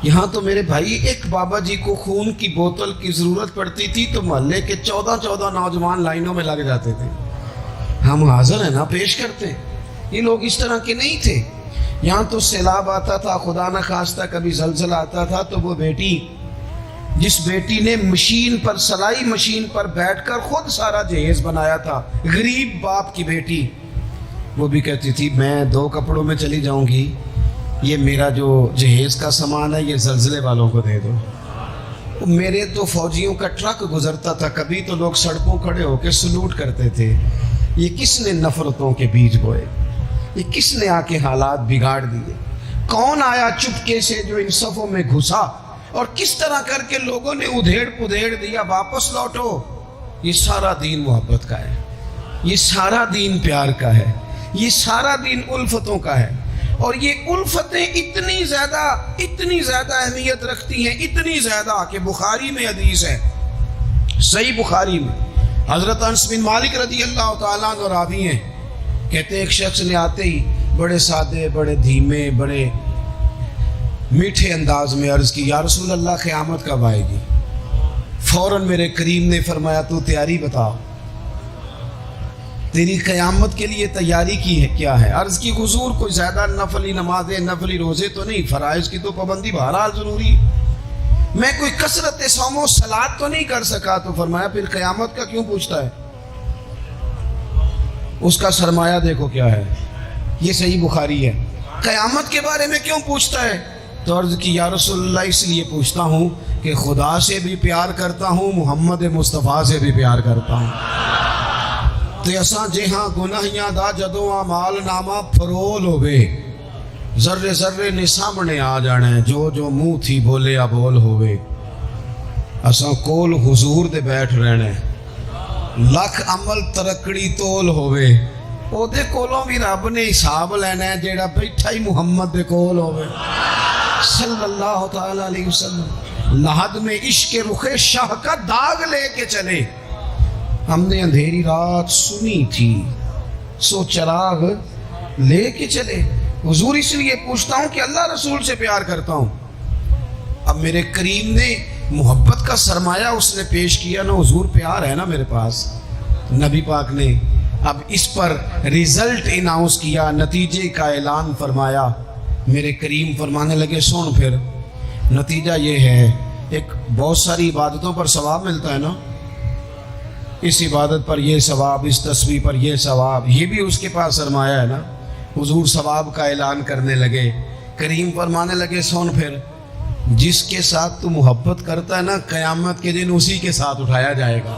یہاں تو میرے بھائی ایک بابا جی کو خون کی بوتل کی ضرورت پڑتی تھی تو محلے کے 14 نوجوان لائنوں میں لگ جاتے تھے. ہم حاضر ہیں نا، پیش کرتے ہیں. یہ لوگ اس طرح کے نہیں تھے. یہاں تو سیلاب آتا تھا، خدا نہ خواستہ کبھی زلزلہ آتا تھا تو وہ بیٹی، جس بیٹی نے مشین پر، سلائی مشین پر بیٹھ کر خود سارا جہیز بنایا تھا، غریب باپ کی بیٹی، وہ بھی کہتی تھی میں 2 کپڑوں میں چلی جاؤں گی، یہ میرا جو جہیز کا سامان ہے یہ زلزلے والوں کو دے دو. میرے تو فوجیوں کا ٹرک گزرتا تھا، کبھی تو لوگ سڑکوں کھڑے ہو کے سلوٹ کرتے تھے. یہ کس نے نفرتوں کے بیج بوئے؟ یہ کس نے آ کے حالات بگاڑ دیے؟ کون آیا چپکے سے جو ان صفوں میں گھسا اور کس طرح کر کے لوگوں نے ادھیڑ پدھیڑ دیا، واپس لوٹو. یہ سارا دین محبت کا ہے، یہ سارا دین پیار کا ہے، یہ سارا دین الفتوں کا ہے. اور یہ الفتیں اتنی زیادہ اہمیت رکھتی ہیں، اتنی زیادہ کہ بخاری میں حدیث ہے، صحیح بخاری میں، حضرت انس بن مالک رضی اللہ تعالیٰ عنہ راوی ہیں، کہتے ہیں ایک شخص نے آتے ہی بڑے سادے، بڑے دھیمے، بڑے میٹھے انداز میں عرض کی، یا رسول اللہ قیامت کب آئے گی؟ فوراً میرے کریم نے فرمایا تو تیاری بتا، تیری قیامت کے لیے تیاری کی ہے کیا ہے؟ عرض کی حضور کوئی زیادہ نفلی نمازیں، نفلی روزے تو نہیں، فرائض کی تو پابندی بہرحال ضروری ہے، میں کوئی کثرت صوم و صلات تو نہیں کر سکا. تو فرمایا پھر قیامت کا کیوں پوچھتا ہے؟ اس کا سرمایہ دیکھو کیا ہے. یہ صحیح بخاری ہے. قیامت کے بارے میں کیوں پوچھتا ہے؟ تو عرض کی یا رسول اللہ اس لیے پوچھتا ہوں کہ خدا سے بھی پیار کرتا ہوں، محمد مصطفیٰ سے بھی پیار کرتا ہوں. تے اساں جہاں گناہیاں دا جدوں اعمال نامہ فرول ہوئے، ذرے ذرے نے سامنے آ جانا ہے، جو جو منہ تھی بولے آ بول ہوئے. اساں کول حضور دے بیٹھ رہنا ہے، لکھ عمل ترکڑی تول ہوئے، او دے کولوں بھی رب نے حساب لینا ہے جیڑا بیٹھا ہی محمد دے کول ہوئے صلی اللہ تعالیٰ علیہ وسلم. لحد میں عشق رخ شاہ کا داغ لے کے چلے، ہم نے اندھیری رات سنی تھی سو چراغ لے کے چلے. حضور اس لیے پوچھتا ہوں کہ اللہ رسول سے پیار کرتا ہوں. اب میرے کریم نے محبت کا سرمایہ اس نے پیش کیا نا، حضور پیار ہے نا میرے پاس. نبی پاک نے اب اس پر ریزلٹ اناؤنس کیا، نتیجے کا اعلان فرمایا. میرے کریم فرمانے لگے سن پھر نتیجہ یہ ہے، ایک بہت ساری عبادتوں پر ثواب ملتا ہے نا، اس عبادت پر یہ ثواب، اس تسبیح پر یہ ثواب، یہ بھی اس کے پاس سرمایہ ہے نا. حضور ثواب کا اعلان کرنے لگے. کریم فرمانے لگے سن پھر، جس کے ساتھ تو محبت کرتا ہے نا، قیامت کے دن اسی کے ساتھ اٹھایا جائے گا.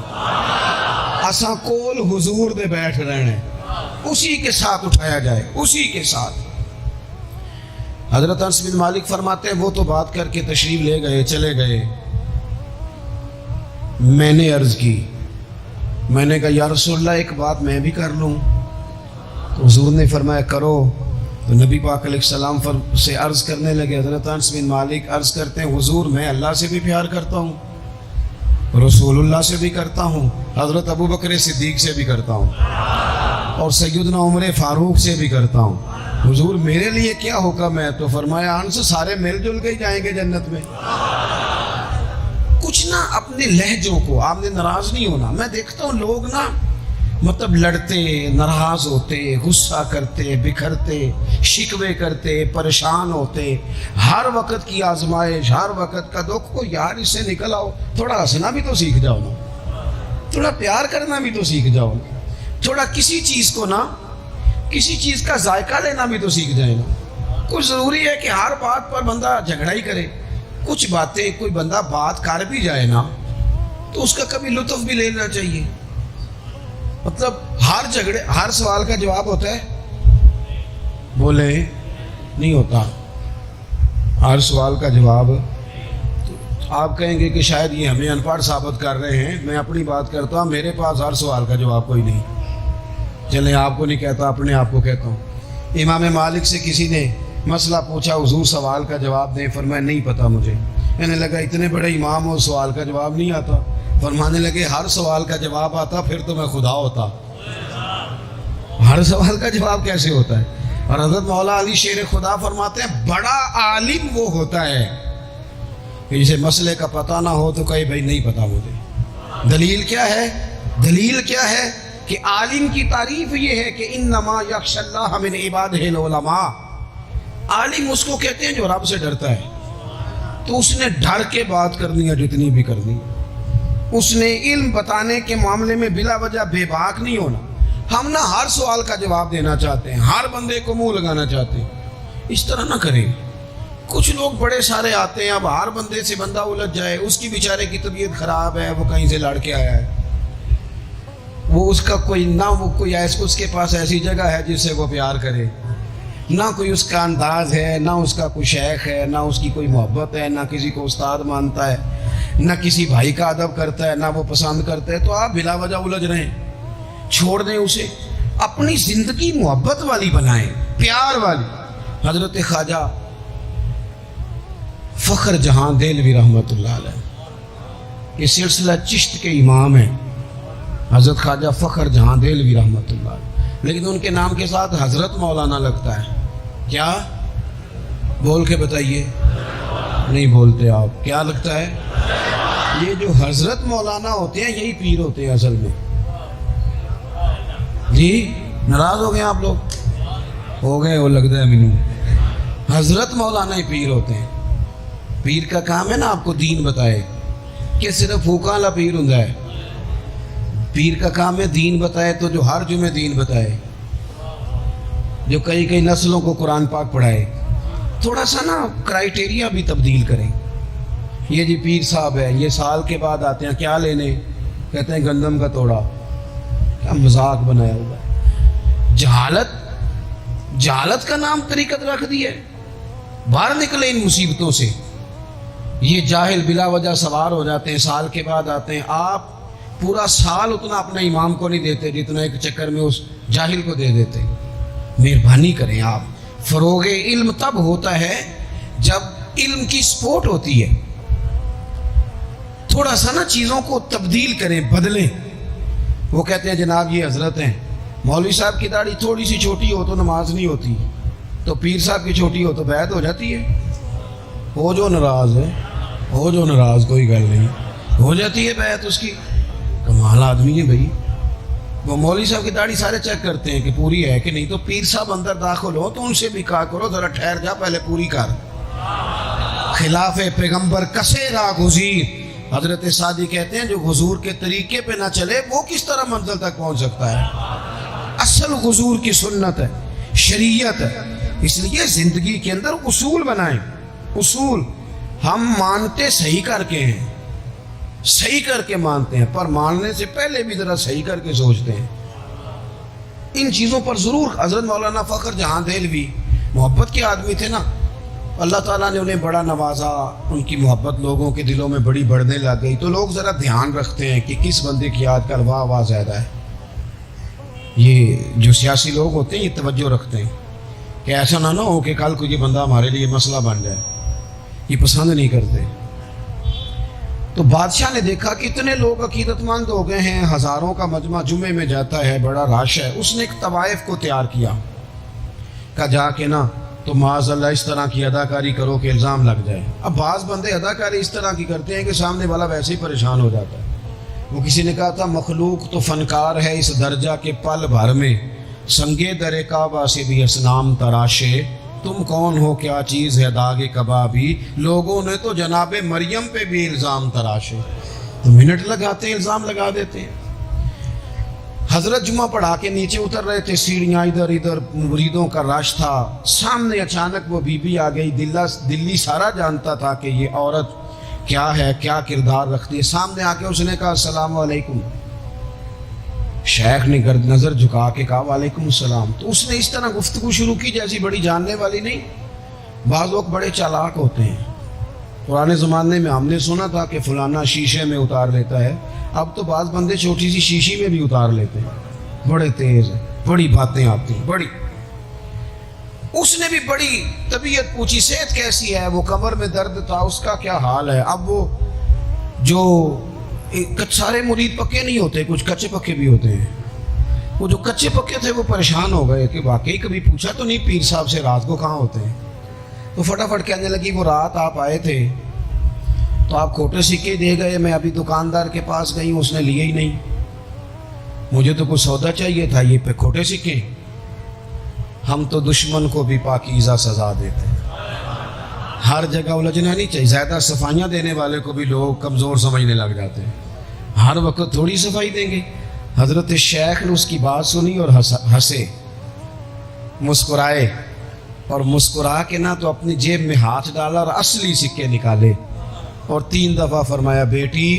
اساں کول حضور دے بیٹھ رہنے، اسی کے ساتھ اٹھایا جائے، اسی کے ساتھ. حضرت انس بن مالک فرماتے ہیں وہ تو بات کر کے تشریف لے گئے، چلے گئے. میں نے عرض کی، میں نے کہا یا رسول اللہ ایک بات میں بھی کر لوں؟ تو حضور نے فرمایا کرو. تو نبی پاک علیہ السلام سے عرض کرنے لگے. حضرت انس بن مالک عرض کرتے ہیں حضور میں اللہ سے بھی پیار کرتا ہوں، رسول اللہ سے بھی کرتا ہوں، حضرت ابو بکر صدیق سے بھی کرتا ہوں، اور سیدنا عمر فاروق سے بھی کرتا ہوں. حضور میرے لیے کیا حکم ہے؟ تو فرمایا انس سارے مل جل کے ہی جائیں گے جنت میں. کچھ نہ اپنے لہجوں کو، آپ نے ناراض نہیں ہونا. میں دیکھتا ہوں لوگ نا مطلب لڑتے، ناراض ہوتے، غصہ کرتے، بکھرتے، شکوے کرتے، پریشان ہوتے، ہر وقت کی آزمائش، ہر وقت کا دکھ کو یار اس سے نکل آؤ. تھوڑا ہنسنا بھی تو سیکھ جاؤ نا، تھوڑا پیار کرنا بھی تو سیکھ جاؤ نا، تھوڑا کسی چیز کو نا، کسی چیز کا ذائقہ لینا بھی تو سیکھ جائے نا. کچھ ضروری ہے کہ ہر بات پر بندہ جھگڑا ہی کرے؟ کچھ باتیں کوئی بندہ بات کر بھی جائے نا تو اس کا کبھی لطف بھی لینا چاہیے. مطلب ہر جھگڑے، ہر سوال کا جواب ہوتا ہے؟ بولے نہیں ہوتا. ہر سوال کا جواب آپ کہیں گے کہ شاید یہ ہمیں ان پڑھ ثابت کر رہے ہیں. میں اپنی بات کرتا ہوں، میرے پاس ہر سوال کا جواب کوئی نہیں. چلیں آپ کو نہیں کہتا، اپنے آپ کو کہتا ہوں. امام مالک سے کسی نے مسئلہ پوچھا، حضور سوال کا جواب دیں. فرمایا نہیں پتہ مجھے. کہنے لگا اتنے بڑے امام ہو، سوال کا جواب نہیں آتا؟ فرمانے لگے ہر سوال کا جواب آتا پھر تو میں خدا ہوتا. ہر سوال کا جواب کیسے ہوتا ہے؟ اور حضرت مولا علی شیر خدا فرماتے ہیں بڑا عالم وہ ہوتا ہے کہ جسے مسئلے کا پتہ نہ ہو تو کہے بھائی نہیں پتا مجھے۔ دلیل کیا ہے؟ دلیل کیا ہے کہ عالم کی تعریف یہ ہے کہ انما یخشی اللہ من عبادہ العلماء۔ عالم اس کو کہتے ہیں جو رب سے ڈرتا ہے، تو اس نے ڈر کے بات کرنی ہے جتنی بھی کرنی۔ اس نے علم بتانے کے معاملے میں بلا وجہ بے باک نہیں ہونا۔ ہم نہ ہر سوال کا جواب دینا چاہتے ہیں، ہر بندے کو منہ لگانا چاہتے ہیں، اس طرح نہ کریں۔ کچھ لوگ بڑے سارے آتے ہیں، اب ہر بندے سے بندہ الجھ جائے، اس کی بیچارے کی طبیعت خراب ہے، وہ کہیں سے لڑ کے آیا ہے، وہ اس کا کوئی نہ وہ کوئی اس کے پاس ایسی جگہ ہے جس سے وہ پیار کرے، نہ کوئی اس کا انداز ہے، نہ اس کا کوئی شیخ ہے، نہ اس کی کوئی محبت ہے، نہ کسی کو استاد مانتا ہے، نہ کسی بھائی کا ادب کرتا ہے، نہ وہ پسند کرتا ہے، تو آپ بلا وجہ الجھ رہے ہیں۔ چھوڑ دیں اسے، اپنی زندگی محبت والی بنائیں، پیار والی۔ حضرت خواجہ فخر جہاں دہلوی رحمۃ اللہ علیہ، یہ سلسلہ چشت کے امام ہیں، حضرت خواجہ فخر جہاں دہلوی رحمۃ اللہ علیہ، لیکن ان کے نام کے ساتھ حضرت مولانا لگتا ہے۔ کیا؟ بول کے بتائیے، نہیں بولتے آپ، کیا لگتا ہے؟ یہ جو حضرت مولانا ہوتے ہیں یہی پیر ہوتے ہیں اصل میں۔ جی ناراض ہو گئے آپ لوگ؟ ہو گئے، وہ لگتا ہے مجھے۔ حضرت مولانا ہی پیر ہوتے ہیں۔ پیر کا کام ہے نا آپ کو دین بتائے، کہ صرف پھوکا والا پیر ہوں ہے؟ پیر کا کام ہے دین بتائے، تو جو ہر جمعے دین بتائے، جو کئی نسلوں کو قرآن پاک پڑھائے۔ تھوڑا سا نا کرائیٹیریا بھی تبدیل کریں۔ یہ جی پیر صاحب ہے، یہ سال کے بعد آتے ہیں، کیا لینے؟ کہتے ہیں گندم کا توڑا۔ کیا مذاق بنایا ہوا ہے! جہالت کا نام طریقت رکھ دی ہے۔ باہر نکلے ان مصیبتوں سے۔ یہ جاہل بلا وجہ سوار ہو جاتے ہیں، سال کے بعد آتے ہیں۔ آپ پورا سال اتنا اپنے امام کو نہیں دیتے جتنا ایک چکر میں اس جاہل کو دے دیتے۔ مہربانی کریں آپ۔ فروغ علم تب ہوتا ہے جب علم کی سپورٹ ہوتی ہے۔ تھوڑا سا نا چیزوں کو تبدیل کریں، بدلیں۔ وہ کہتے ہیں جناب یہ حضرت ہیں، مولوی صاحب کی داڑھی تھوڑی سی چھوٹی ہو تو نماز نہیں ہوتی، تو پیر صاحب کی چھوٹی ہو تو بیعت ہو جاتی ہے۔ ہو جو ناراض ہے، ہو جو ناراض، کوئی گل نہیں، ہو جاتی ہے بیعت اس کی۔ کمال آدمی ہے بھائی۔ وہ مولوی صاحب کی داڑھی سارے چیک کرتے ہیں کہ پوری ہے کہ نہیں، تو پیر صاحب اندر داخل ہو تو ان سے بھی کہا کرو ذرا ٹھہر جا، پہلے پوری کر۔ خلاف پیغمبر کسے را گزیر۔ حضرت سعدی کہتے ہیں جو حضور کے طریقے پہ نہ چلے وہ کس طرح منزل تک پہنچ سکتا ہے؟ اصل حضور کی سنت ہے، شریعت ہے۔ اس لیے زندگی کے اندر اصول بنائیں۔ اصول ہم مانتے صحیح کر کے ہیں، صحیح کر کے مانتے ہیں، پر ماننے سے پہلے بھی ذرا صحیح کر کے سوچتے ہیں۔ ان چیزوں پر ضرور حضرت مولانا فخر جہاں دہلوی محبت کے آدمی تھے نا، اللہ تعالیٰ نے انہیں بڑا نوازا، ان کی محبت لوگوں کے دلوں میں بڑی بڑھنے لگ گئی، تو لوگ ذرا دھیان رکھتے ہیں کہ کس بندے کی آج کل واہ واہ زیادہ ہے۔ یہ جو سیاسی لوگ ہوتے ہیں یہ توجہ رکھتے ہیں کہ ایسا نہ ہو کہ کل کو یہ بندہ ہمارے لیے مسئلہ بن جائے، یہ پسند نہیں کرتے۔ تو بادشاہ نے دیکھا کہ اتنے لوگ عقیدت مند ہو گئے ہیں، ہزاروں کا مجمع جمعے میں جاتا ہے، بڑا رش ہے۔ اس نے ایک طوائف کو تیار کیا، کہا جا کے نا تو معاذ اللہ اس طرح کی اداکاری کرو کہ الزام لگ جائے۔ اب بعض بندے اداکاری اس طرح کی کرتے ہیں کہ سامنے والا ویسے ہی پریشان ہو جاتا ہے۔ وہ کسی نے کہا تھا مخلوق تو فنکار ہے اس درجہ کے پل بھر میں، سنگے در کعبہ سے بھی اسنام تراشے، تم کون ہو کیا چیز ہے داغ کبابی، لوگوں نے تو جناب مریم پہ بھی الزام تراشے۔ تو منٹ لگاتے ہیں، الزام لگا دیتے ہیں۔ حضرت جمعہ پڑھا کے نیچے اتر رہے تھے، سیڑھیاں ادھر ادھر، مریدوں کا رش تھا۔ سامنے اچانک وہ بی بی آ گئی۔ دلی سارا جانتا تھا کہ یہ عورت کیا ہے، کیا کردار رکھتی ہے۔ سامنے آ کے اس نے کہا السلام علیکم۔ شیخ نے گرد نظر جھکا کے کہا وعلیکم السلام۔ تو اس نے اس طرح گفتگو شروع کی جیسی بڑی جاننے والی نہیں۔ بعض لوگ بڑے چالاک ہوتے ہیں۔ پرانے زمانے میں ہم نے سنا تھا کہ فلانا شیشے میں اتار لیتا ہے، اب تو بعض بندے چھوٹی سی شیشی میں بھی اتار لیتے ہیں۔ بڑے تیز ہیں، بڑی باتیں آتی ہیں، بڑی۔ اس نے بھی بڑی طبیعت پوچھی، صحت کیسی ہے؟ وہ کمر میں درد تھا، اس کا کیا حال ہے؟ اب وہ جو سارے مرید پکے نہیں ہوتے، کچھ کچے پکے بھی ہوتے ہیں۔ وہ جو کچے پکے تھے وہ پریشان ہو گئے کہ واقعی کبھی پوچھا تو نہیں پیر صاحب سے رات کو کہاں ہوتے ہیں؟ تو فٹافٹ کہنے لگی وہ رات آپ آئے تھے تو آپ کھوٹے سکے دے گئے. میں ابھی دکاندار کے پاس گئی ہوں, اس نے لیے ہی نہیں. مجھے تو کچھ سودا چاہیے تھا, یہ پہ کھوٹے سکے. ہم تو دشمن کو بھی پاکیزہ سزا دیتے ہیں. ہر جگہ الجھنا نہیں چاہیے. زیادہ صفائیاں دینے والے کو بھی لوگ کمزور سمجھنے لگ جاتے ہیں. ہر وقت تھوڑی صفائی دیں گے. حضرت شیخ نے اس کی بات سنی اور ہنسے, مسکرائے, اور مسکرا کے نہ تو اپنی جیب میں ہاتھ ڈالا اور اصلی سکے نکالے اور 3 دفعہ فرمایا, بیٹی,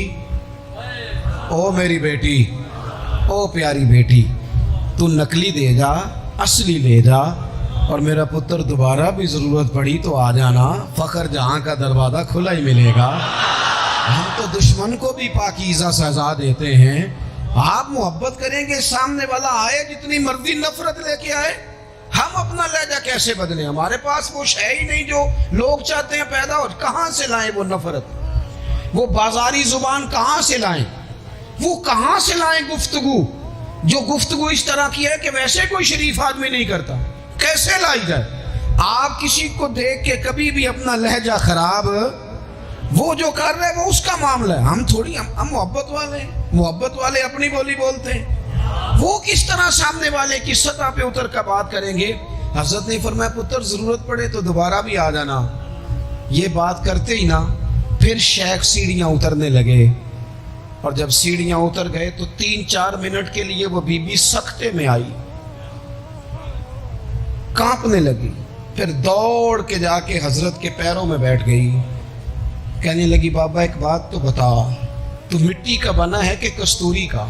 او میری بیٹی, او پیاری بیٹی, تو نقلی دے جا, اصلی لے جا, اور میرا پتر دوبارہ بھی ضرورت پڑی تو آ جانا, فخر جہاں کا دروازہ کھلا ہی ملے گا. ہم تو دشمن کو بھی پاکیزہ سزا دیتے ہیں. آپ محبت کریں گے, سامنے والا آئے جتنی مرضی نفرت لے کے آئے, ہم اپنا لہجہ کیسے بدلیں؟ ہمارے پاس وہ ہے ہی نہیں جو لوگ چاہتے ہیں پیدا ہو. کہاں سے لائیں وہ نفرت, وہ بازاری زبان کہاں سے لائیں, وہ کہاں سے لائیں گفتگو جو گفتگو اس طرح کی ہے کہ ویسے کوئی شریف آدمی نہیں کرتا, کیسے لائی جائے؟ آپ کسی کو دیکھ کے کبھی بھی اپنا لہجہ خراب, وہ جو کر رہے وہ اس کا معاملہ ہے. ہم تھوڑی, ہم محبت والے ہیں, محبت والے اپنی بولی بولتے ہیں. وہ کس طرح سامنے والے کی سطح پہ اتر کر بات کریں گے؟ حضرت نے فرمایا, پتر ضرورت پڑے تو دوبارہ بھی آ جانا. یہ بات کرتے ہی نا پھر شیخ سیڑھیاں اترنے لگے, اور جب سیڑھیاں اتر گئے تو 3-4 منٹ کے لیے وہ بی بی سکتے میں آئی, کانپنے لگی. پھر دوڑ کے جا کے حضرت کے پیروں میں بیٹھ گئی. کہنے لگی, بابا ایک بات تو بتا, تو مٹی کا بنا ہے کہ کستوری کا؟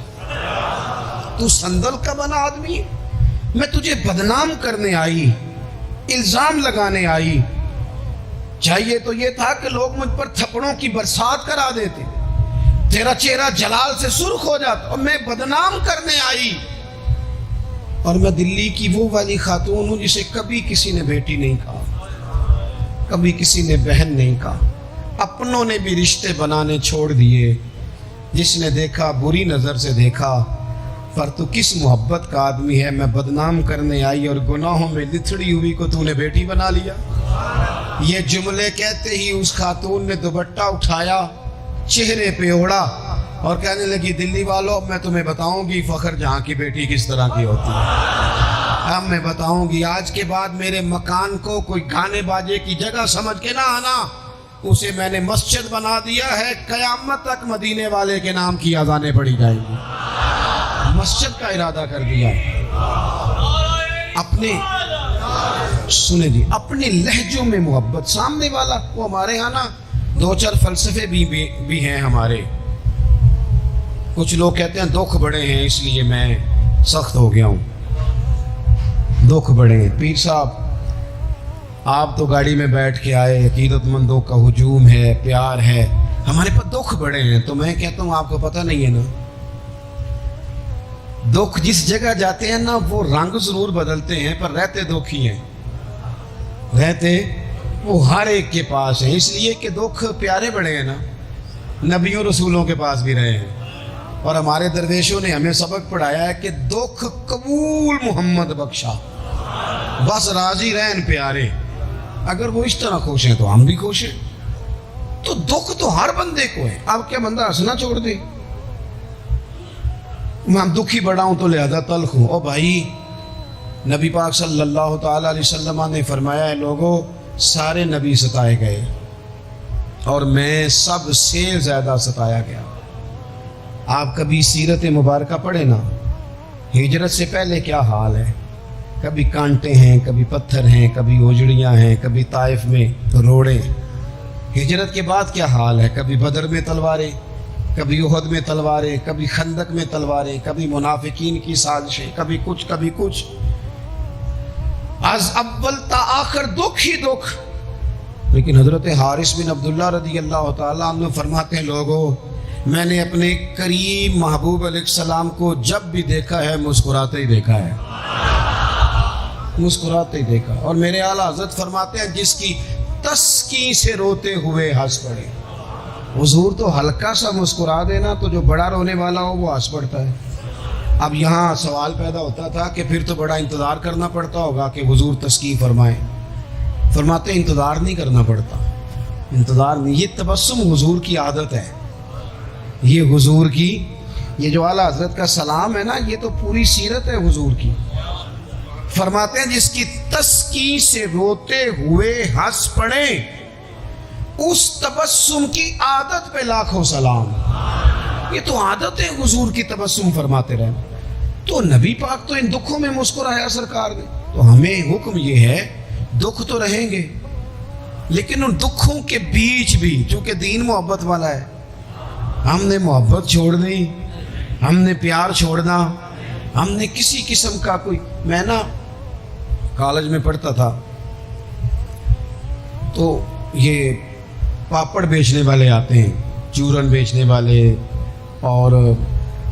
تو صندل کا بنا آدمی؟ میں تجھے بدنام کرنے آئی, الزام لگانے آئی. چاہیے تو یہ تھا کہ لوگ مجھ پر تھپڑوں کی برسات کرا دیتے, تیرا چہرہ جلال سے سرخ ہو جاتا, اور میں بدنام کرنے آئی. اور میں دلی کی وہ والی خاتون ہوں جسے کبھی کسی نے بیٹی نہیں کہا, کبھی کسی نے بہن نہیں کہا. اپنوں نے بھی رشتے بنانے چھوڑ دیے. جس نے دیکھا بری نظر سے دیکھا, پر تو کس محبت کا آدمی ہے, میں بدنام کرنے آئی اور گناہوں میں لتھڑی ہوئی کو تو نے بیٹی بنا لیا. یہ جملے کہتے ہی اس خاتون نے دوپٹہ اٹھایا, چہرے پہ اوڑا, اور کہنے لگی, دلی والوں, میں تمہیں بتاؤں گی فخر جہاں کی بیٹی کس طرح کی ہوتی ہے. اب میں بتاؤں گی, آج کے بعد میرے مکان کو کوئی گانے باجے کی جگہ سمجھ کے نہ آنا, اسے میں نے مسجد بنا دیا ہے. قیامت تک مدینے والے کے نام کی اذانیں پڑھی جائیں گی. مسجد کا ارادہ کر دیا. اپنے سنیں جی, اپنے لہجوں میں محبت. سامنے والا, وہ ہمارے ہاں نا 2-4 فلسفے بھی ہیں ہمارے. کچھ لوگ کہتے ہیں دکھ بڑے ہیں اس لیے میں سخت ہو گیا ہوں. دکھ بڑے ہیں پیر صاحب, آپ تو گاڑی میں بیٹھ کے آئے, عقیدت مندوں کا ہجوم ہے, پیار ہے, ہمارے پاس دکھ بڑے ہیں. تو میں کہتا ہوں آپ کو پتہ نہیں ہے نا, دکھ جس جگہ جاتے ہیں نا وہ رنگ ضرور بدلتے ہیں, پر رہتے دکھ ہی ہیں. رہتے وہ ہر ایک کے پاس ہیں, اس لیے کہ دکھ پیارے بڑے ہیں نا. نبیوں رسولوں کے پاس بھی رہے ہیں, اور ہمارے درویشوں نے ہمیں سبق پڑھایا ہے کہ دکھ قبول محمد بخشا, بس راضی رہن پیارے. اگر وہ اس طرح خوش ہیں تو ہم بھی خوش ہیں. تو دکھ تو ہر بندے کو ہے. اب کیا بندہ ہنسنا چھوڑ دے؟ میں دکھی بڑا ہوں تو لہذا تلخ ہوں. او بھائی, نبی پاک صلی اللہ تعالیٰ علیہ وسلم نے فرمایا ہے, لوگوں سارے نبی ستائے گئے اور میں سب سے زیادہ ستایا گیا. آپ کبھی سیرت مبارکہ پڑھیں نا, ہجرت سے پہلے کیا حال ہے. کبھی کانٹے ہیں, کبھی پتھر ہیں, کبھی اوجڑیاں ہیں, کبھی طائف میں روڑے. ہجرت کے بعد کیا حال ہے. کبھی بدر میں تلواریں, کبھی احد میں تلواریں, کبھی خندق میں تلواریں, کبھی منافقین کی سازشیں, کبھی کچھ کبھی کچھ. از اول تا آخر دکھ ہی دکھ. لیکن حضرت حارث بن عبداللہ رضی اللہ تعالیٰ عنہ فرماتے ہیں, لوگوں میں نے اپنے کریم محبوب علیہ السلام کو جب بھی دیکھا ہے مسکراتے ہی دیکھا ہے, مسکراتے ہی دیکھا. اور میرے اعلیٰ حضرت فرماتے ہیں, جس کی تسکین سے روتے ہوئے ہنس پڑے. حضور تو ہلکا سا مسکرا دینا تو جو بڑا رونے والا ہو وہ ہنس پڑتا ہے. اب یہاں سوال پیدا ہوتا تھا کہ پھر تو بڑا انتظار کرنا پڑتا ہوگا کہ حضور تسکین فرمائیں. فرماتے انتظار نہیں کرنا پڑتا, انتظار نہیں. یہ تبسم حضور کی عادت ہے. یہ حضور کی, یہ جو اعلیٰ حضرت کا سلام ہے نا, یہ تو پوری سیرت ہے حضور کی. فرماتے ہیں جس کی تسکی سے روتے ہوئے ہنس پڑے, اس تبسم کی عادت پہ لاکھوں سلام. یہ تو عادت ہے حضور کی تبسم فرماتے رہے. تو نبی پاک تو ان دکھوں میں مسکرایا سرکار نے. تو ہمیں حکم یہ ہے, دکھ تو رہیں گے لیکن ان دکھوں کے بیچ بھی, چونکہ دین محبت والا ہے, ہم نے محبت چھوڑنی, ہم نے پیار چھوڑنا, ہم نے کسی قسم کا کوئی. میں نا کالج میں پڑھتا تھا تو یہ پاپڑ بیچنے والے آتے ہیں, چورن بیچنے والے اور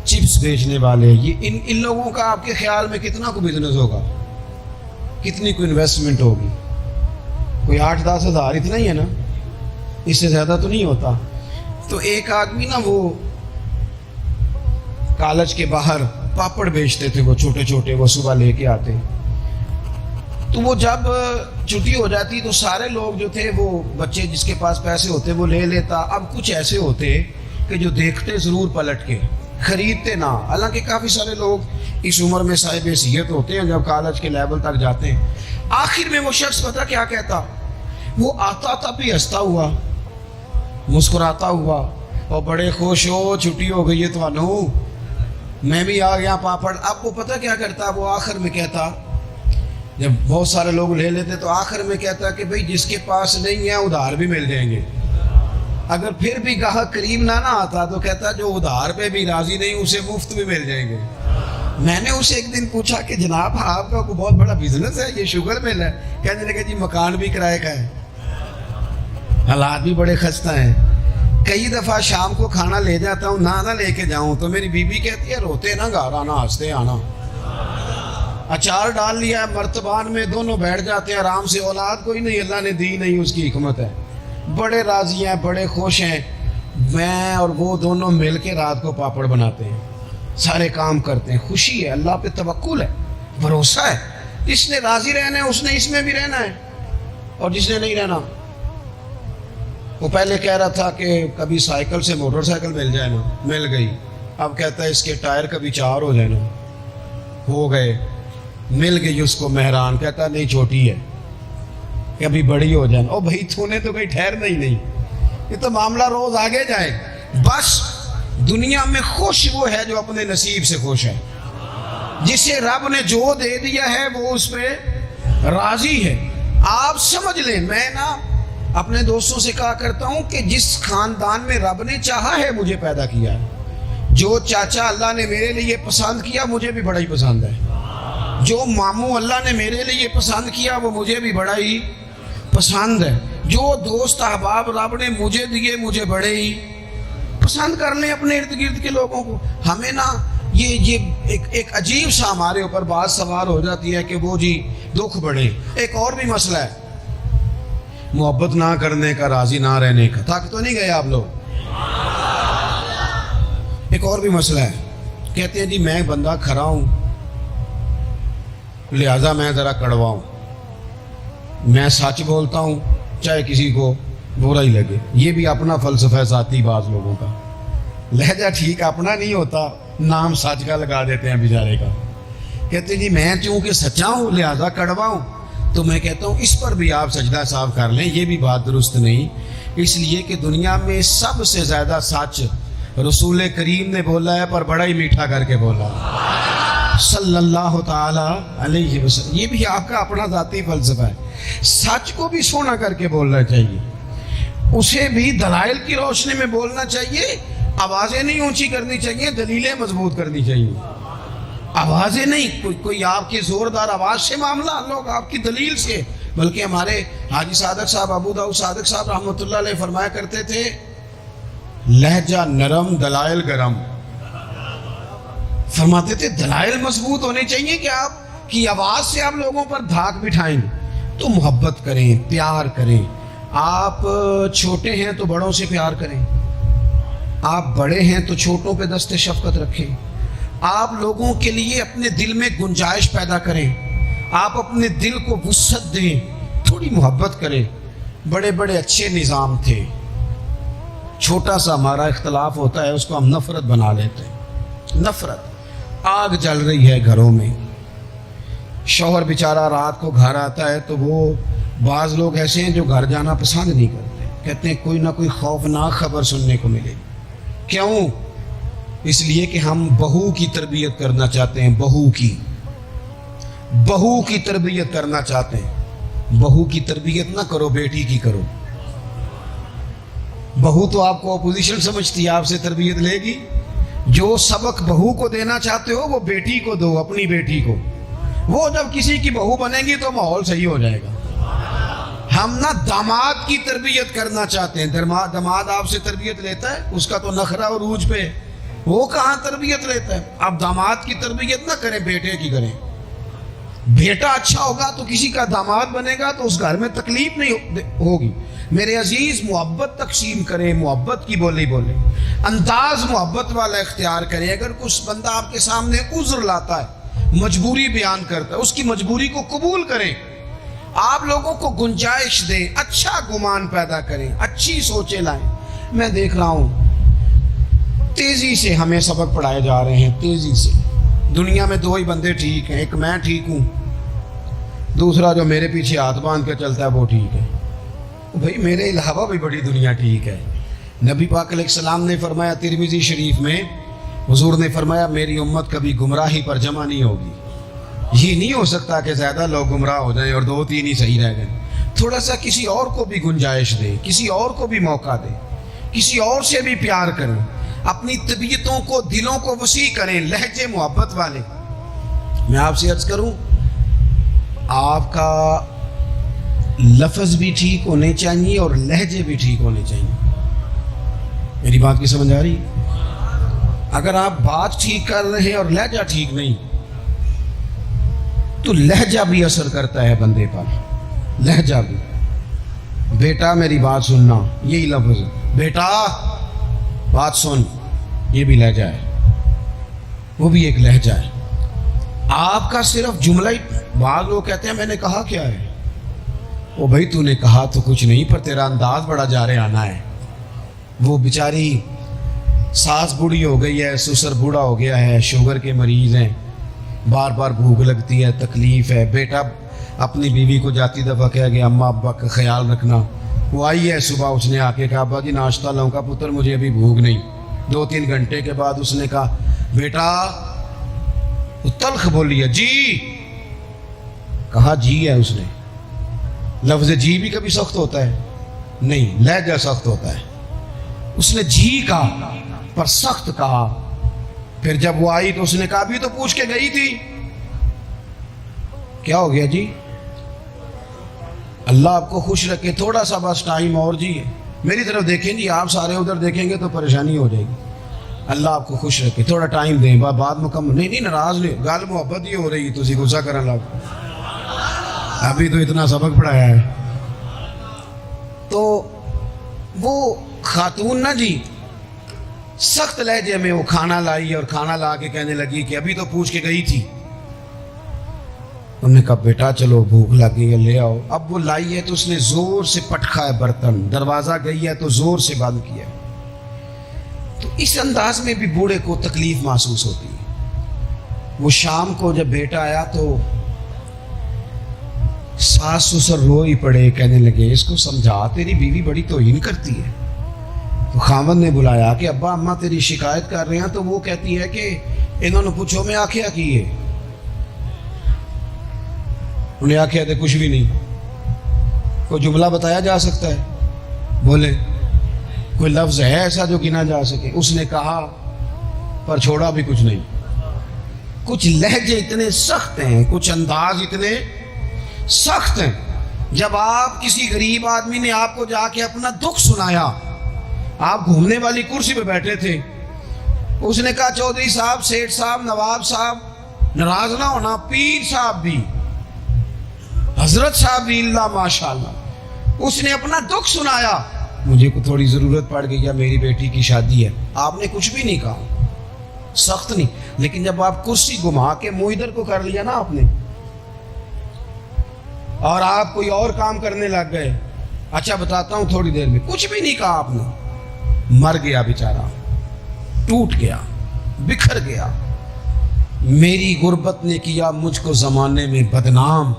چپس بیچنے والے. یہ ان لوگوں کا آپ کے خیال میں کتنا کو بزنس ہوگا, کتنی کو انویسٹمنٹ ہوگی؟ کوئی 8-10 ہزار اتنا ہی ہے نا, اس سے زیادہ تو نہیں ہوتا. تو ایک آدمی نا وہ کالج کے باہر پاپڑ بیچتے تھے, وہ چھوٹے چھوٹے, وہ صبح لے کے آتے. تو وہ جب چھٹی ہو جاتی تو سارے لوگ جو تھے, وہ بچے جس کے پاس پیسے ہوتے وہ لے لیتا. اب کچھ ایسے ہوتے کہ جو دیکھتے ضرور پلٹ کے, خریدتے نہ. حالانکہ کافی سارے لوگ اس عمر میں صاحب حیثیت ہوتے ہیں جب کالج کے لیول تک جاتے ہیں. آخر میں وہ شخص پتہ کیا کہتا, وہ آتا تھا بھی ہنستا ہوا, مسکراتا ہوا, اور بڑے خوش ہو چھٹی ہو گئی ہے تو میں بھی آ گیا پاپڑ. اب وہ پتہ کیا کرتا, وہ آخر میں کہتا, جب بہت سارے لوگ لے لیتے تو آخر میں کہتا کہ بھئی جس کے پاس نہیں ہے ادھار بھی مل جائیں گے. اگر پھر بھی گاہک کریم نہ آتا تو کہتا جو ادھار پہ بھی راضی نہیں اسے مفت بھی مل جائیں گے. میں نے اسے ایک دن پوچھا کہ جناب آپ کا کوئی بہت بڑا بزنس ہے, یہ شوگر مل ہے؟ کہنے لگا جی مکان بھی کرائے کا ہے, حالات بھی بڑے خستہ ہیں. کئی دفعہ شام کو کھانا لے جاتا ہوں, نہ لے کے جاؤں تو میری بیوی کہتی ہے روتے نہ گھر آنا, ہنستے آنا. اچار ڈال لیا ہے مرتبان میں, دونوں بیٹھ جاتے ہیں آرام سے. اولاد کوئی نہیں, اللہ نے دی نہیں, اس کی حکمت ہے. بڑے راضی ہیں, بڑے خوش ہیں. میں اور وہ دونوں مل کے رات کو پاپڑ بناتے ہیں, سارے کام کرتے ہیں. خوشی ہے, اللہ پہ توکل ہے, بھروسہ ہے. جس نے راضی رہنا ہے اس نے اس میں بھی رہنا ہے, اور جس نے نہیں رہنا. وہ پہلے کہہ رہا تھا کہ کبھی سائیکل سے موٹر سائیکل مل جائے نا, مل گئی. اب کہتا ہے اس کے ٹائر کبھی 4 ہو جائے نا, ہو گئے. مل گئی اس کو مہران, کہتا نہیں چھوٹی ہے, کبھی بڑی ہو جائے. او بھائی تو نے تو کہیں ٹھہرنا ہی نہیں, یہ تو معاملہ روز آگے جائے. بس دنیا میں خوش وہ ہے جو اپنے نصیب سے خوش ہے, جسے رب نے جو دے دیا ہے وہ اس پہ راضی ہے. آپ سمجھ لیں, میں نا اپنے دوستوں سے کہا کرتا ہوں کہ جس خاندان میں رب نے چاہا ہے مجھے پیدا کیا ہے, جو چاچا اللہ نے میرے لیے پسند کیا مجھے بھی بڑا ہی پسند ہے, جو ماموں اللہ نے میرے لیے پسند کیا وہ مجھے بھی بڑا ہی پسند ہے, جو دوست احباب رب نے مجھے دیے مجھے بڑے ہی پسند. کر لیں اپنے ارد گرد کے لوگوں کو. ہمیں نا یہ ایک عجیب سا ہمارے اوپر بات سوار ہو جاتی ہے کہ وہ جی دکھ بڑھے. ایک اور بھی مسئلہ ہے, محبت نہ کرنے کا, راضی نہ رہنے کا. تھک تو نہیں گئے آپ لوگ؟ ایک اور بھی مسئلہ ہے, کہتے ہیں جی میں بندہ کھرا ہوں لہذا میں ذرا کڑوا ہوں, میں سچ بولتا ہوں چاہے کسی کو برا ہی لگے. یہ بھی اپنا فلسفہ ذاتی بعض لوگوں کا. لہجہ ٹھیک اپنا نہیں ہوتا, نام سچ کا لگا دیتے ہیں بیچارے کا. کہتے ہیں جی میں چونکہ سچا ہوں لہذا کڑوا ہوں. تو میں کہتا ہوں اس پر بھی آپ سجدہ صاف کر لیں, یہ بھی بات درست نہیں. اس لیے کہ دنیا میں سب سے زیادہ سچ رسول کریم نے بولا ہے, پر بڑا ہی میٹھا کر کے بولا صلی اللہ تعالی علیہ وسلم. یہ بھی آپ کا اپنا ذاتی فلسفہ ہے. سچ کو بھی سونا کر کے بولنا چاہیے, اسے بھی دلائل کی روشنی میں بولنا چاہیے. آوازیں نہیں اونچی کرنی چاہیے, دلیلیں مضبوط کرنی چاہیے. آوازیں نہیں, کوئی آپ کی زوردار آواز سے معاملہ, لوگ آپ کی دلیل سے. بلکہ ہمارے حاجی صادق صاحب, ابو داؤد صادق صاحب رحمۃ اللہ علیہ فرمایا کرتے تھے لہجہ نرم دلائل گرم. فرماتے تھے دلائل مضبوط ہونے چاہیے کہ آپ کی آواز سے آپ لوگوں پر دھاک بٹھائیں گے. تو محبت کریں, پیار کریں. آپ چھوٹے ہیں تو بڑوں سے پیار کریں, آپ بڑے ہیں تو چھوٹوں پہ دست شفقت رکھیں. آپ لوگوں کے لیے اپنے دل میں گنجائش پیدا کریں, آپ اپنے دل کو وسعت دیں, تھوڑی محبت کریں. بڑے بڑے اچھے نظام تھے، چھوٹا سا ہمارا اختلاف ہوتا ہے اس کو ہم نفرت بنا لیتے ہیں۔ نفرت، آگ جل رہی ہے گھروں میں، شوہر بیچارہ رات کو گھر آتا ہے تو وہ بعض لوگ ایسے ہیں جو گھر جانا پسند نہیں کرتے، کہتے ہیں کوئی نہ کوئی خوفناک خبر سننے کو ملے گی۔ کیوں؟ اس لیے کہ ہم بہو کی تربیت کرنا چاہتے ہیں، بہو کی تربیت کرنا چاہتے ہیں۔ بہو کی تربیت نہ کرو، بیٹی کی کرو۔ بہو تو آپ کو اپوزیشن سمجھتی ہے، آپ سے تربیت لے گی۔ جو سبق بہو کو دینا چاہتے ہو وہ بیٹی کو دو، اپنی بیٹی کو۔ وہ جب کسی کی بہو بنے گی تو ماحول صحیح ہو جائے گا۔ ہم نہ داماد کی تربیت کرنا چاہتے ہیں، داماد آپ سے تربیت لیتا ہے، اس کا تو نخرہ اور عروج پہ، وہ کہاں تربیت لیتا ہے۔ آپ داماد کی تربیت نہ کریں، بیٹے کی کریں۔ بیٹا اچھا ہوگا تو کسی کا داماد بنے گا تو اس گھر میں تکلیف نہیں ہوگی۔ میرے عزیز، محبت تقسیم کریں، محبت کی بولی بولیں، انداز محبت والا اختیار کریں۔ اگر کچھ بندہ آپ کے سامنے عذر لاتا ہے، مجبوری بیان کرتا ہے، اس کی مجبوری کو قبول کریں۔ آپ لوگوں کو گنجائش دیں، اچھا گمان پیدا کریں، اچھی سوچیں لائیں۔ میں دیکھ رہا ہوں تیزی سے ہمیں سبق پڑھائے جا رہے ہیں، تیزی سے۔ دنیا میں دو ہی بندے ٹھیک ہیں، ایک میں ٹھیک ہوں، دوسرا جو میرے پیچھے ہاتھ باندھ کے چلتا ہے وہ ٹھیک ہے۔ بھئی میرے علاوہ بھی بڑی دنیا ٹھیک ہے۔ نبی پاک علیہ السلام نے فرمایا ترمذی شریف میں، حضور نے فرمایا میری امت کبھی گمراہی پر جمع نہیں ہوگی۔ یہ نہیں ہو سکتا کہ زیادہ لوگ گمراہ ہو جائیں اور دو تین ہی صحیح رہ گئے۔ تھوڑا سا کسی اور کو بھی گنجائش دیں، کسی اور کو بھی موقع دیں، کسی اور سے بھی پیار کریں، اپنی طبیعتوں کو، دلوں کو وسیع کریں، لہجے محبت والے۔ میں آپ سے عرض کروں، آپ کا لفظ بھی ٹھیک ہونے چاہیے اور لہجے بھی ٹھیک ہونے چاہیے۔ میری بات کی سمجھ آ رہی؟ اگر آپ بات ٹھیک کر رہے ہیں اور لہجہ ٹھیک نہیں تو لہجہ بھی اثر کرتا ہے بندے پر، لہجہ بھی۔ بیٹا میری بات سننا، یہی لفظ، بیٹا بات سن، یہ بھی لہجہ ہے، وہ بھی ایک لہجہ ہے۔ آپ کا صرف جملہ ہی، بعض لوگ کہتے ہیں میں نے کہا کیا ہے؟ وہ بھائی تو نے کہا تو کچھ نہیں، پر تیرا انداز بڑا جارے آنا ہے۔ وہ بیچاری ساس بوڑھی ہو گئی ہے، سسر بوڑھا ہو گیا ہے، شوگر کے مریض ہیں، بار بار بھوک لگتی ہے، تکلیف ہے۔ بیٹا اپنی بیوی کو جاتی دفعہ کہہ گیا اماں ابا کا خیال رکھنا۔ وہ آئی ہے صبح، اس نے آ کے کہا ابا جی ناشتہ لاؤں؟ کا پتر مجھے ابھی بھوک نہیں۔ 2-3 گھنٹے کے بعد اس نے کہا بیٹا، وہ تلخ بولی ہے، جی کہا جی ہے اس نے۔ لفظ جی بھی کبھی سخت ہوتا ہے؟ نہیں، لہجہ سخت ہوتا ہے۔ اس نے جی کہا پر سخت کہا۔ پھر جب وہ آئی تو اس نے کہا بھی تو پوچھ کے گئی تھی، کیا ہو گیا جی؟ اللہ آپ کو خوش رکھے، تھوڑا سا بس ٹائم اور جی، میری طرف دیکھیں جی، آپ سارے ادھر دیکھیں گے تو پریشانی ہو جائے گی۔ اللہ آپ کو خوش رکھے، تھوڑا ٹائم دیں، بات مکمل نہیں ناراض نہیں، گل محبت ہی ہو رہی، تسی غصہ کرن لگ، ابھی تو اتنا سبق پڑھایا ہے۔ تو وہ خاتون نا جی سخت لہجے میں وہ کھانا لائی اور کھانا لا کے کہنے لگی کہ ابھی تو پوچھ کے گئی تھی۔ انہوں نے کہا بیٹا چلو بھوک لگی ہے لے آؤ۔ اب وہ لائی ہے تو اس نے زور سے پٹکا ہے برتن، دروازہ گئی ہے تو زور سے بند کیا۔ تو اس انداز میں بھی بوڑھے کو تکلیف محسوس ہوتی ہے۔ وہ شام کو جب بیٹا آیا تو ساس سسر رو ہی پڑے، کہنے لگے اس کو سمجھا تیری بیوی بڑی توہین کرتی ہے۔ تو خاوند نے بلایا کہ ابا اماں تیری شکایت کر رہے ہیں، تو وہ کہتی ہے کہ انہوں نے پوچھو میں آکھیا کی ہے؟ انہیں آکھیا تھے کچھ بھی نہیں۔ کوئی جملہ بتایا جا سکتا ہے؟ بولے کوئی لفظ ہے ایسا جو گنا جا سکے؟ اس نے کہا پر چھوڑا بھی کچھ نہیں۔ کچھ لہجے اتنے سخت ہیں، کچھ انداز اتنے سخت ہیں۔ جب آپ کسی غریب آدمی نے آپ کو جا کے اپنا دکھ سنایا، آپ گھومنے والی کرسی پہ بیٹھے تھے، اس نے کہا چودھری صاحب، سیٹھ صاحب، نواب صاحب ناراض نہ ہونا، پیر صاحب بھی، حضرت صاحب بھی، اللہ ماشاءاللہ، اس نے اپنا دکھ سنایا، مجھے کو تھوڑی ضرورت پڑ گئی یا میری بیٹی کی شادی ہے۔ آپ نے کچھ بھی نہیں کہا، سخت نہیں، لیکن جب آپ کرسی گھما کے منہ ادھر کو کر لیا نا آپ نے، اور آپ کوئی اور کام کرنے لگ گئے، اچھا بتاتا ہوں تھوڑی دیر میں، کچھ بھی نہیں کہا آپ نے، مر گیا بیچارہ، ٹوٹ گیا، بکھر گیا۔ میری غربت نے کیا مجھ کو زمانے میں بدنام،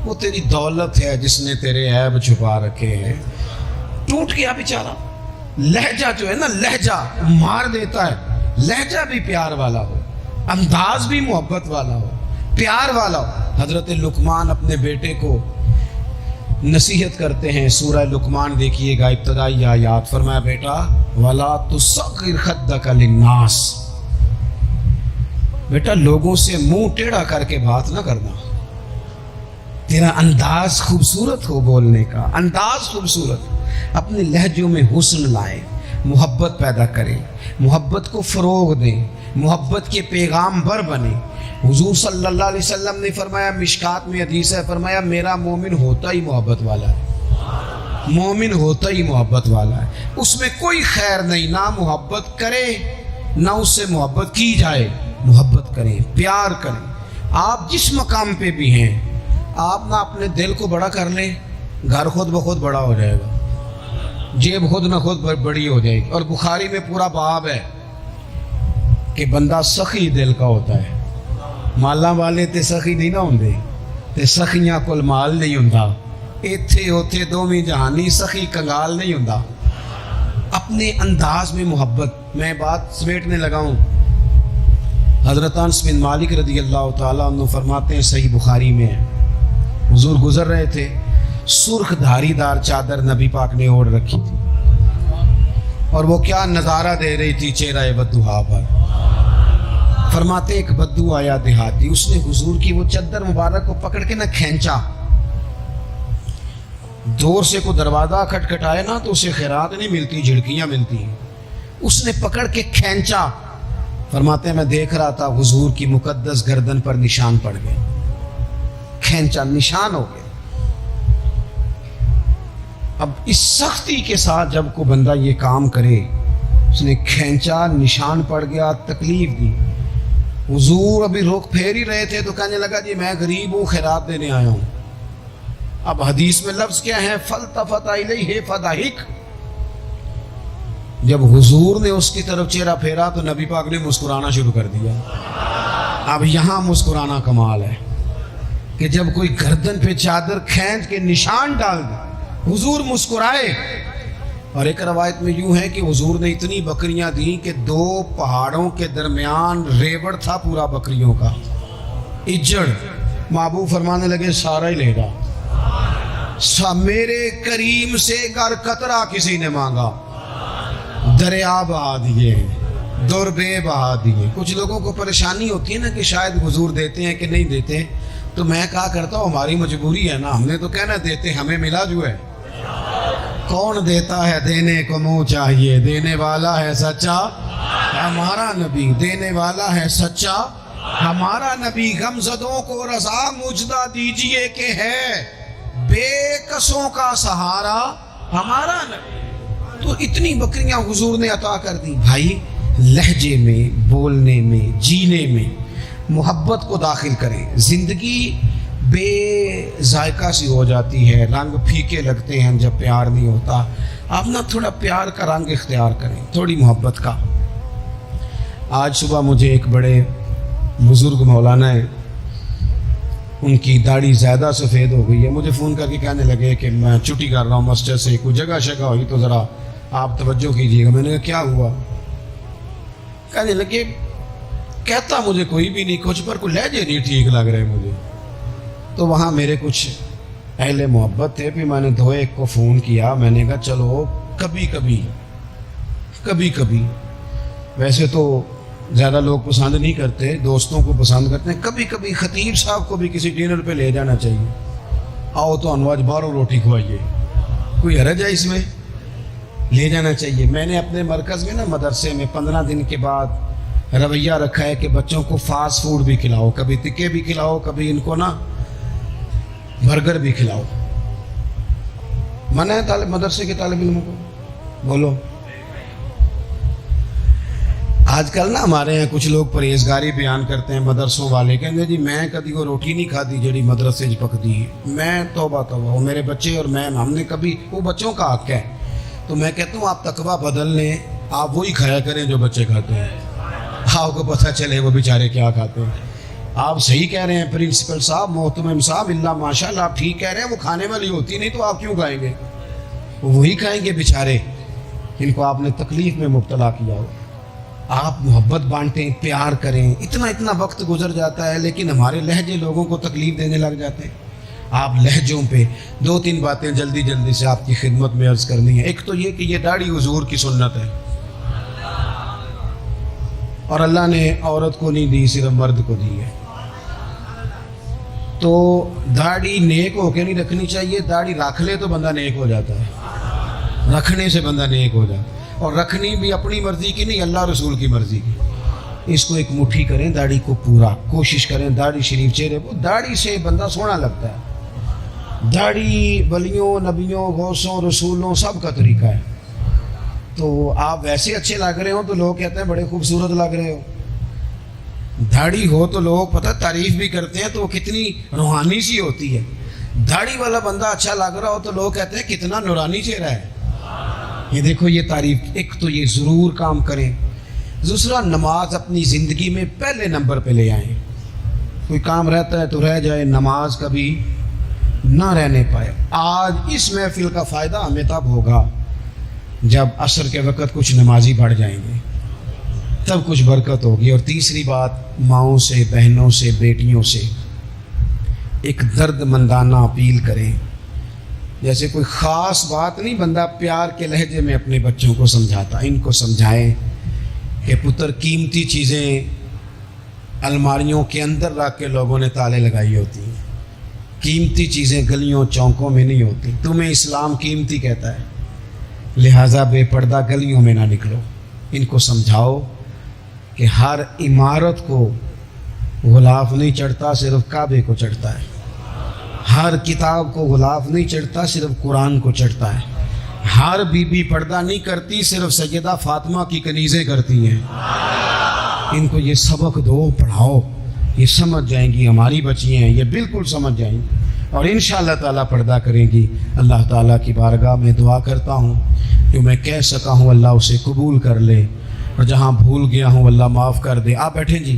وہ تیری دولت ہے جس نے تیرے عیب چھپا رکھے ہیں۔ ٹوٹ گیا بیچارہ۔ لہجہ جو ہے نا، لہجہ مار دیتا ہے۔ لہجہ بھی پیار والا ہو، انداز بھی محبت والا ہو، پیار والا ہو۔ حضرت لقمان اپنے بیٹے کو نصیحت کرتے ہیں، سورہ لقمان دیکھیے گا، ابتدائی آیات۔ فرمایا بیٹا وَلَا تُصَغِّرْ خَدَّكَ لِلنَّاسِ، بیٹا لوگوں سے منہ ٹیڑھا کر کے بات نہ کرنا، تیرا انداز خوبصورت ہو، بولنے کا انداز خوبصورت، اپنے لہجوں میں حسن لائے، محبت پیدا کرے، محبت کو فروغ دیں، محبت کے پیغام بر بنے۔ حضور صلی اللہ علیہ وسلم نے فرمایا، مشکات میں حدیث ہے، فرمایا میرا مومن ہوتا ہی محبت والا ہے، مومن ہوتا ہی محبت والا ہے، اس میں کوئی خیر نہیں، نہ محبت کرے نہ اس سے محبت کی جائے۔ محبت کریں، پیار کریں۔ آپ جس مقام پہ بھی ہیں، آپ نہ اپنے دل کو بڑا کر لیں، گھر خود بخود بڑا ہو جائے گا، جیب خود نہ خود بڑی ہو جائے گی۔ اور بخاری میں پورا باب ہے کہ بندہ سخی دل کا ہوتا ہے۔ مالاں والے تے سخی نہیں نہ ہوندے، تے سخیاں کول مال نہیں ہوندا، ایتھے اوتھے دوویں جہانی سخی کنگال نہیں ہوندا۔ اپنے انداز میں محبت۔ میں بات سمیٹنے لگا ہوں۔ حضرت انس بن مالک رضی اللہ تعالیٰ عنہ فرماتے ہیں، صحیح بخاری میں ہے، حضور گزر رہے تھے، سرخ دھاری دار چادر نبی پاک نے اوڑھ رکھی تھی، اور وہ کیا نظارہ دے رہی تھی چہرہ بدوہا پر۔ فرماتے ایک بدو آیا دیہاتی، اس نے حضور کی وہ چادر مبارک کو پکڑ کے نہ کھینچا، دور سے کوئی دروازہ کھٹکھٹائے نا تو اسے خیرات نہیں ملتی، جھڑکیاں ملتی ہیں، اس نے پکڑ کے کھینچا۔ فرماتے ہیں میں دیکھ رہا تھا حضور کی مقدس گردن پر نشان پڑ گئے، کھینچا نشان ہو گیا۔ اب اس سختی کے ساتھ جب کوئی بندہ یہ کام کرے، اس نے کھینچا، نشان پڑ گیا، تکلیف دی، حضور ابھی روک پھیر ہی رہے تھے تو کہنے لگا جی میں غریب ہوں، خیرات دینے آیا ہوں۔ اب حدیث میں لفظ کیا ہے؟ فَالْتَفَتَ إِلَيْهِ فَضَحِكَ۔ جب حضور نے اس کی طرف چہرہ پھیرا تو نبی پاک نے مسکرانا شروع کر دیا۔ اب یہاں مسکرانا کمال ہے کہ جب کوئی گردن پہ چادر کھینچ کے نشان ڈال دے، حضور مسکرائے۔ اور ایک روایت میں یوں ہے کہ حضور نے اتنی بکریاں دیں کہ 2 پہاڑوں کے درمیان ریوڑ تھا پورا بکریوں کا، اجڑ۔ محبوب فرمانے لگے سارا ہی لے گا، میرے کریم سے گر قطرہ کسی نے مانگا، دریا بہا دیے، دربے بہا دیے۔ کچھ لوگوں کو پریشانی ہوتی ہے نا کہ شاید حضور دیتے ہیں کہ نہیں دیتے، تو میں کہا کرتا ہوں ہماری مجبوری ہے نا، ہم نے تو کہنا دیتے، ہمیں ملا جو ہے۔ کون دیتا ہے؟ دینے کو منہ چاہیے، دینے والا ہے سچا ہمارا نبی، دینے والا ہے سچا ہمارا نبی۔ غمزدوں کو رضا مجدہ دیجئے کہ ہے بے کسوں کا سہارا ہمارا نبی۔ تو اتنی بکریاں حضور نے عطا کر دی۔ بھائی لہجے میں، بولنے میں، جینے میں محبت کو داخل کریں۔ زندگی بے ذائقہ سی ہو جاتی ہے، رنگ پھیکے لگتے ہیں جب پیار نہیں ہوتا۔ آپ نا تھوڑا پیار کا رنگ اختیار کریں، تھوڑی محبت کا۔ آج صبح مجھے ایک بڑے بزرگ مولانا ہیں، ان کی داڑھی زیادہ سفید ہو گئی ہے، مجھے فون کر کے کہنے لگے کہ میں چھٹی کر رہا ہوں مسجد سے، کوئی جگہ شگہ ہوئی تو ذرا آپ توجہ کیجیے گا۔ میں نے کہا کیا ہوا؟ کہنے لگے کہتا مجھے کوئی بھی نہیں کچھ، پر کوئی لہجے نہیں ٹھیک لگ رہے مجھے۔ تو وہاں میرے کچھ اہل محبت تھے، پھر میں نے 2-1 کو فون کیا، میں نے کہا چلو کبھی کبھی ویسے تو زیادہ لوگ پسند نہیں کرتے، دوستوں کو پسند کرتے ہیں، کبھی کبھی خطیب صاحب کو بھی کسی ڈنر پہ لے جانا چاہیے۔ آؤ تو انواج باہروں روٹی کھوائیے، کوئی حرج ہے اس میں؟ لے جانا چاہیے۔ میں نے اپنے مرکز میں نا مدرسے میں 15 دن کے بعد رویہ رکھا ہے کہ بچوں کو فاسٹ فوڈ بھی کھلاؤ، کبھی تکے بھی کھلاؤ، کبھی ان کو نا برگر بھی کھلاؤ۔ منع ہے مدرسے کے طالب علموں کو؟ بولو۔ آج کل نا ہمارے یہاں کچھ لوگ پرہیزگاری بیان کرتے ہیں مدرسوں والے، کہیں جی میں کبھی وہ روٹی نہیں کھاتی جڑی مدرسے پکتی ہے، میں توبہ وہ میرے بچے اور میں ہم نے کبھی، وہ بچوں کا حق ہے۔ تو میں کہتا ہوں آپ تقویٰ بدل لیں، آپ وہی کھایا کریں جو بچے کھاتے ہیں، آپ کو پتہ چلے وہ بیچارے کیا کھاتے ہیں۔ آپ صحیح کہہ رہے ہیں پرنسپل صاحب، محتمم صاحب، اللہ ماشاء اللہ آپ ٹھیک کہہ رہے ہیں، وہ کھانے والی ہوتی نہیں تو آپ کیوں کھائیں گے؟ وہ وہی کھائیں گے بیچارے جن کو آپ نے تکلیف میں مبتلا کیا ہو۔ آپ محبت بانٹیں، پیار کریں، اتنا وقت گزر جاتا ہے لیکن ہمارے لہجے لوگوں کو تکلیف دینے لگ جاتے ہیں۔ آپ لہجوں پہ 2-3 باتیں جلدی سے آپ کی خدمت میں عرض کرنی ہے۔ ایک تو یہ کہ یہ داڑھی حضور کی سنت ہے، اور اللہ نے عورت کو نہیں دی، صرف مرد کو دی ہے۔ تو داڑھی نیک ہو کے نہیں رکھنی چاہیے، داڑھی رکھ لے تو بندہ نیک ہو جاتا ہے، رکھنے سے بندہ نیک ہو جاتا ہے، اور رکھنی بھی اپنی مرضی کی نہیں، اللہ رسول کی مرضی کی۔ اس کو ایک مٹھی کریں داڑھی کو، پورا کوشش کریں داڑھی شریف چہرے کو، داڑھی سے بندہ سونا لگتا ہے۔ داڑھی ولیوں، نبیوں، غوثوں، رسولوں سب کا طریقہ ہے۔ تو آپ ویسے اچھے لگ رہے ہوں تو لوگ کہتے ہیں بڑے خوبصورت لگ رہے ہو، داڑھی ہو تو لوگ پتہ تعریف بھی کرتے ہیں، تو وہ کتنی روحانی سی ہوتی ہے۔ داڑھی والا بندہ اچھا لگ رہا ہو تو لوگ کہتے ہیں کتنا نورانی چہرہ ہے۔ یہ دیکھو یہ تعریف، ایک تو یہ ضرور کام کریں، دوسرا نماز اپنی زندگی میں پہلے نمبر پہ لے آئیں۔ کوئی کام رہتا ہے تو رہ جائے، نماز کبھی نہ رہنے پائے۔ آج اس محفل کا فائدہ ہمیں تب ہوگا جب عصر کے وقت کچھ نمازی بڑھ جائیں گے، تب کچھ برکت ہوگی۔ اور تیسری بات، ماؤں سے، بہنوں سے، بیٹیوں سے ایک درد مندانہ اپیل کریں، جیسے کوئی خاص بات نہیں، بندہ پیار کے لہجے میں اپنے بچوں کو سمجھاتا، ان کو سمجھائیں کہ پتر قیمتی چیزیں الماریوں کے اندر رکھ کے لوگوں نے تالے لگائی ہوتی ہیں، قیمتی چیزیں گلیوں چوکوں میں نہیں ہوتی، تمہیں اسلام قیمتی کہتا ہے، لہٰذا بے پردہ گلیوں میں نہ نکلو۔ ان کو سمجھاؤ کہ ہر عمارت کو غلاف نہیں چڑھتا، صرف کعبے کو چڑھتا ہے۔ ہر کتاب کو غلاف نہیں چڑھتا، صرف قرآن کو چڑھتا ہے۔ ہر بی بی پردہ نہیں کرتی، صرف سیدہ فاطمہ کی کنیزیں کرتی ہیں۔ ان کو یہ سبق دو، پڑھاؤ، یہ سمجھ جائیں گی، ہماری بچی ہیں یہ بالکل سمجھ جائیں گی، اور انشاءاللہ تعالیٰ پردہ کریں گی۔ اللہ تعالیٰ کی بارگاہ میں دعا کرتا ہوں جو میں کہہ سکا ہوں اللہ اسے قبول کر لے، اور جہاں بھول گیا ہوں اللہ معاف کر دے۔ آپ بیٹھیں جی۔